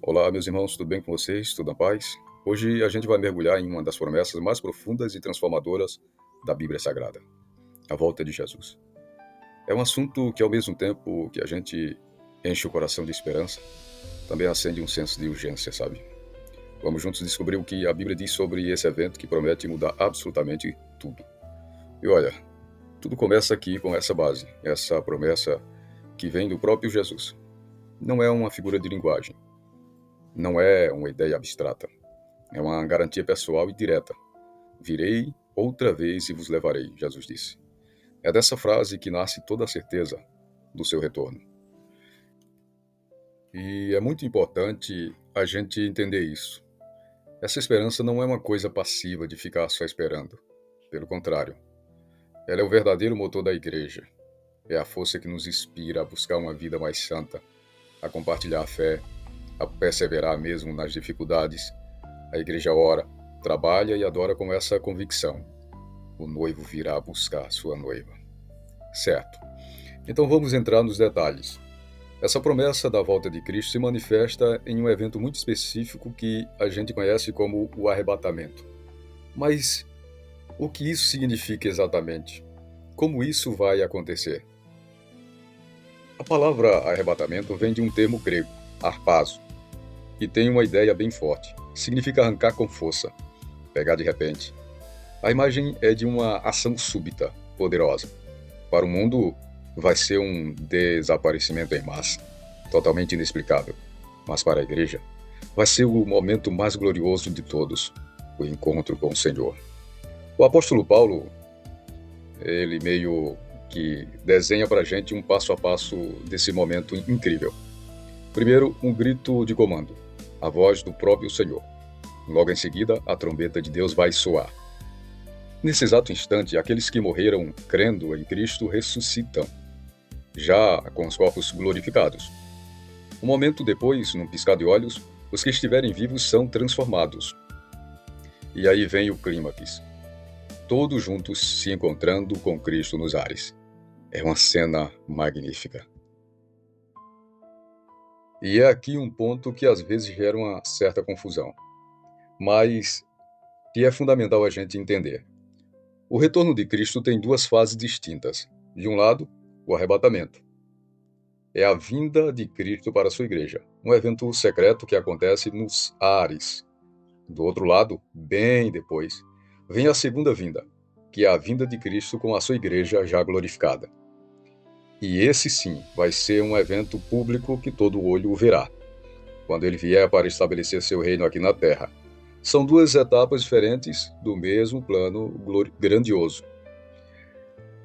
Olá, meus irmãos, tudo bem com vocês? Tudo na paz? Hoje a gente vai mergulhar em uma das promessas mais profundas e transformadoras da Bíblia Sagrada, a volta de Jesus. É um assunto que, ao mesmo tempo que a gente enche o coração de esperança, também acende um senso de urgência, sabe? Vamos juntos descobrir o que a Bíblia diz sobre esse evento que promete mudar absolutamente tudo. E olha, tudo começa aqui com essa base, essa promessa que vem do próprio Jesus. Não é uma figura de linguagem, não é uma ideia abstrata. É uma garantia pessoal e direta. Virei outra vez e vos levarei, Jesus disse. É dessa frase que nasce toda a certeza do seu retorno. E é muito importante a gente entender isso. Essa esperança não é uma coisa passiva de ficar só esperando. Pelo contrário, ela é o verdadeiro motor da igreja. É a força que nos inspira a buscar uma vida mais santa, a compartilhar a fé, a perseverar mesmo nas dificuldades. A igreja ora, trabalha e adora com essa convicção. O noivo virá buscar sua noiva. Certo. Então vamos entrar nos detalhes. Essa promessa da volta de Cristo se manifesta em um evento muito específico que a gente conhece como o arrebatamento. Mas o que isso significa exatamente? Como isso vai acontecer? A palavra arrebatamento vem de um termo grego, harpazo, e tem uma ideia bem forte. Significa arrancar com força, pegar de repente. A imagem é de uma ação súbita, poderosa. Para o mundo, vai ser um desaparecimento em massa, totalmente inexplicável. Mas para a igreja, vai ser o momento mais glorioso de todos, o encontro com o Senhor. O apóstolo Paulo, ele meio que desenha para a gente um passo a passo desse momento incrível. Primeiro, um grito de comando, a voz do próprio Senhor. Logo em seguida, a trombeta de Deus vai soar. Nesse exato instante, aqueles que morreram crendo em Cristo ressuscitam, já com os corpos glorificados. Um momento depois, num piscar de olhos, os que estiverem vivos são transformados. E aí vem o clímax. Todos juntos se encontrando com Cristo nos ares. É uma cena magnífica. E é aqui um ponto que às vezes gera uma certa confusão, mas que é fundamental a gente entender. O retorno de Cristo tem duas fases distintas. De um lado, o arrebatamento. É a vinda de Cristo para a sua igreja, um evento secreto que acontece nos ares. Do outro lado, bem depois, vem a segunda vinda, que é a vinda de Cristo com a sua igreja já glorificada. E esse sim vai ser um evento público que todo olho o verá, quando ele vier para estabelecer seu reino aqui na terra. São duas etapas diferentes do mesmo plano grandioso.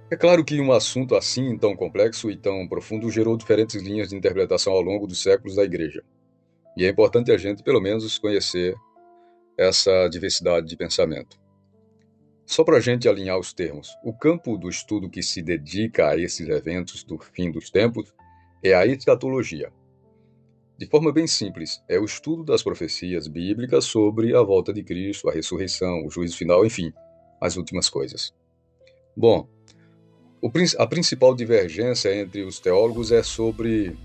É claro que um assunto assim, tão complexo e tão profundo, gerou diferentes linhas de interpretação ao longo dos séculos da igreja. E é importante a gente, pelo menos, conhecer essa diversidade de pensamento. Só para a gente alinhar os termos, o campo do estudo que se dedica a esses eventos do fim dos tempos é a escatologia. De forma bem simples, é o estudo das profecias bíblicas sobre a volta de Cristo, a ressurreição, o juízo final, enfim, as últimas coisas. Bom, a principal divergência entre os teólogos é sobre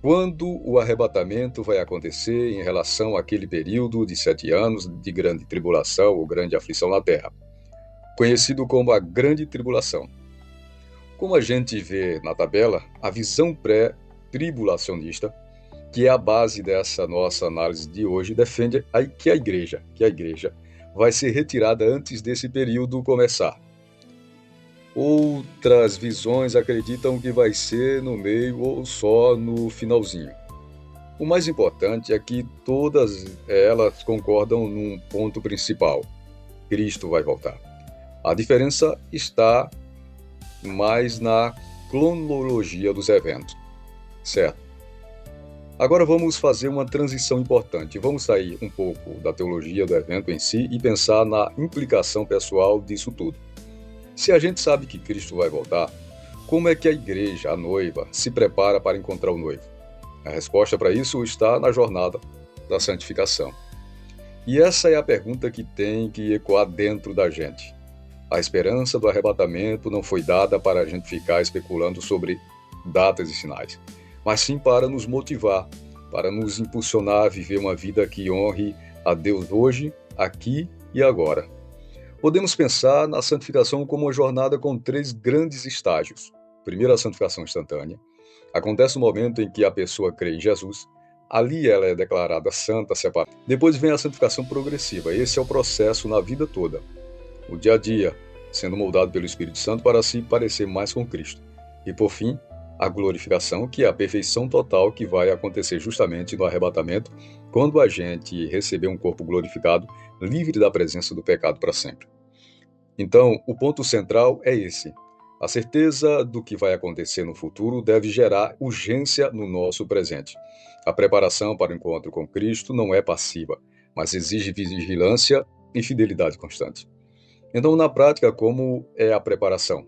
quando o arrebatamento vai acontecer em relação àquele período de 7 anos de grande tribulação ou grande aflição na terra, conhecido como a grande tribulação. Como a gente vê na tabela, a visão pré-tribulacionista, que é a base dessa nossa análise de hoje, defende que a igreja vai ser retirada antes desse período começar. Outras visões acreditam que vai ser no meio ou só no finalzinho. O mais importante é que todas elas concordam num ponto principal: Cristo vai voltar. A diferença está mais na cronologia dos eventos, certo? Agora vamos fazer uma transição importante. Vamos sair um pouco da teologia do evento em si e pensar na implicação pessoal disso tudo. Se a gente sabe que Cristo vai voltar, como é que a igreja, a noiva, se prepara para encontrar o noivo? A resposta para isso está na jornada da santificação. E essa é a pergunta que tem que ecoar dentro da gente. A esperança do arrebatamento não foi dada para a gente ficar especulando sobre datas e sinais, mas sim para nos motivar para nos impulsionar a viver uma vida que honre a Deus hoje, aqui e agora. Podemos pensar na santificação como uma jornada com 3 grandes estágios. Primeiro, a santificação instantânea. Acontece no momento em que a pessoa crê em Jesus. Ali ela é declarada santa, separada. Depois vem a santificação progressiva. Esse é o processo na vida toda. O dia a dia, sendo moldado pelo Espírito Santo para se parecer mais com Cristo. E por fim, a glorificação, que é a perfeição total que vai acontecer justamente no arrebatamento, quando a gente receber um corpo glorificado, livre da presença do pecado para sempre. Então, o ponto central é esse. A certeza do que vai acontecer no futuro deve gerar urgência no nosso presente. A preparação para o encontro com Cristo não é passiva, mas exige vigilância e fidelidade constante. Então, na prática, como é a preparação?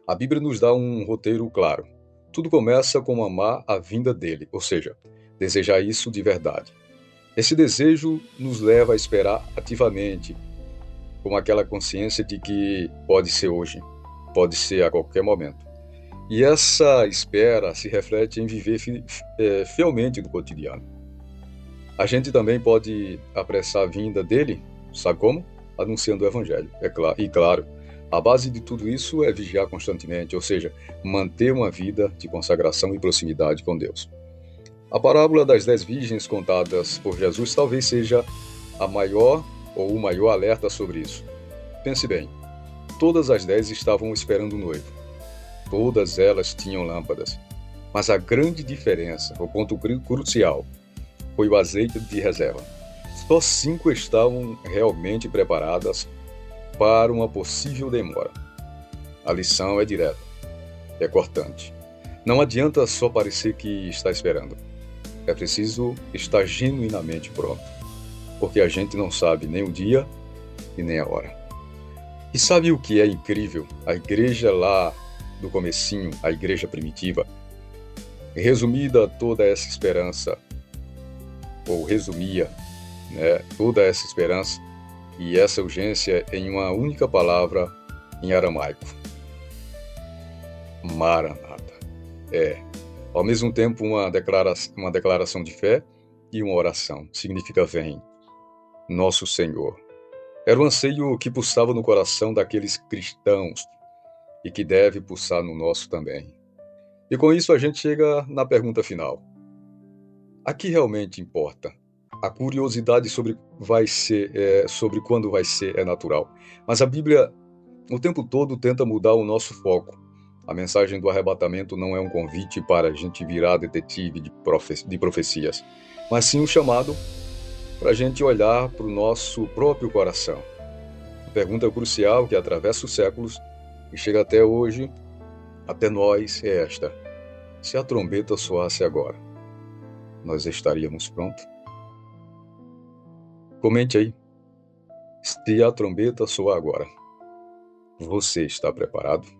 A Bíblia nos dá um roteiro claro. Tudo começa com amar a vinda dele, ou seja, desejar isso de verdade. Esse desejo nos leva a esperar ativamente, com aquela consciência de que pode ser hoje, pode ser a qualquer momento. E essa espera se reflete em viver fielmente no cotidiano. A gente também pode apressar a vinda dele, sabe como? Anunciando o Evangelho, é claro. E claro, a base de tudo isso é vigiar constantemente, ou seja, manter uma vida de consagração e proximidade com Deus. A parábola das 10 virgens contadas por Jesus talvez seja a maior ou o maior alerta sobre isso. Pense bem, todas as 10 estavam esperando o noivo. Todas elas tinham lâmpadas. Mas a grande diferença, o ponto crucial, foi o azeite de reserva. Só 5 estavam realmente preparadas para uma possível demora. A lição é direta, é cortante. Não adianta só parecer que está esperando. É preciso estar genuinamente pronto, porque a gente não sabe nem o dia e nem a hora. E sabe o que é incrível? A igreja lá do comecinho, a igreja primitiva, resumida toda essa esperança, ou resumia, toda essa esperança e essa urgência em uma única palavra em aramaico: Maranata. Ao mesmo tempo uma declaração de fé e uma oração. Significa vem, nosso Senhor. Era um anseio que pulsava no coração daqueles cristãos e que deve pulsar no nosso também. E com isso a gente chega na pergunta final. A que realmente importa? A curiosidade sobre quando vai ser é natural. Mas a Bíblia o tempo todo tenta mudar o nosso foco. A mensagem do arrebatamento não é um convite para a gente virar detetive de profecias, mas sim um chamado para a gente olhar para o nosso próprio coração. A pergunta crucial que atravessa os séculos e chega até hoje, até nós, é esta: se a trombeta soasse agora, nós estaríamos prontos? Comente aí. Se a trombeta soar agora, você está preparado?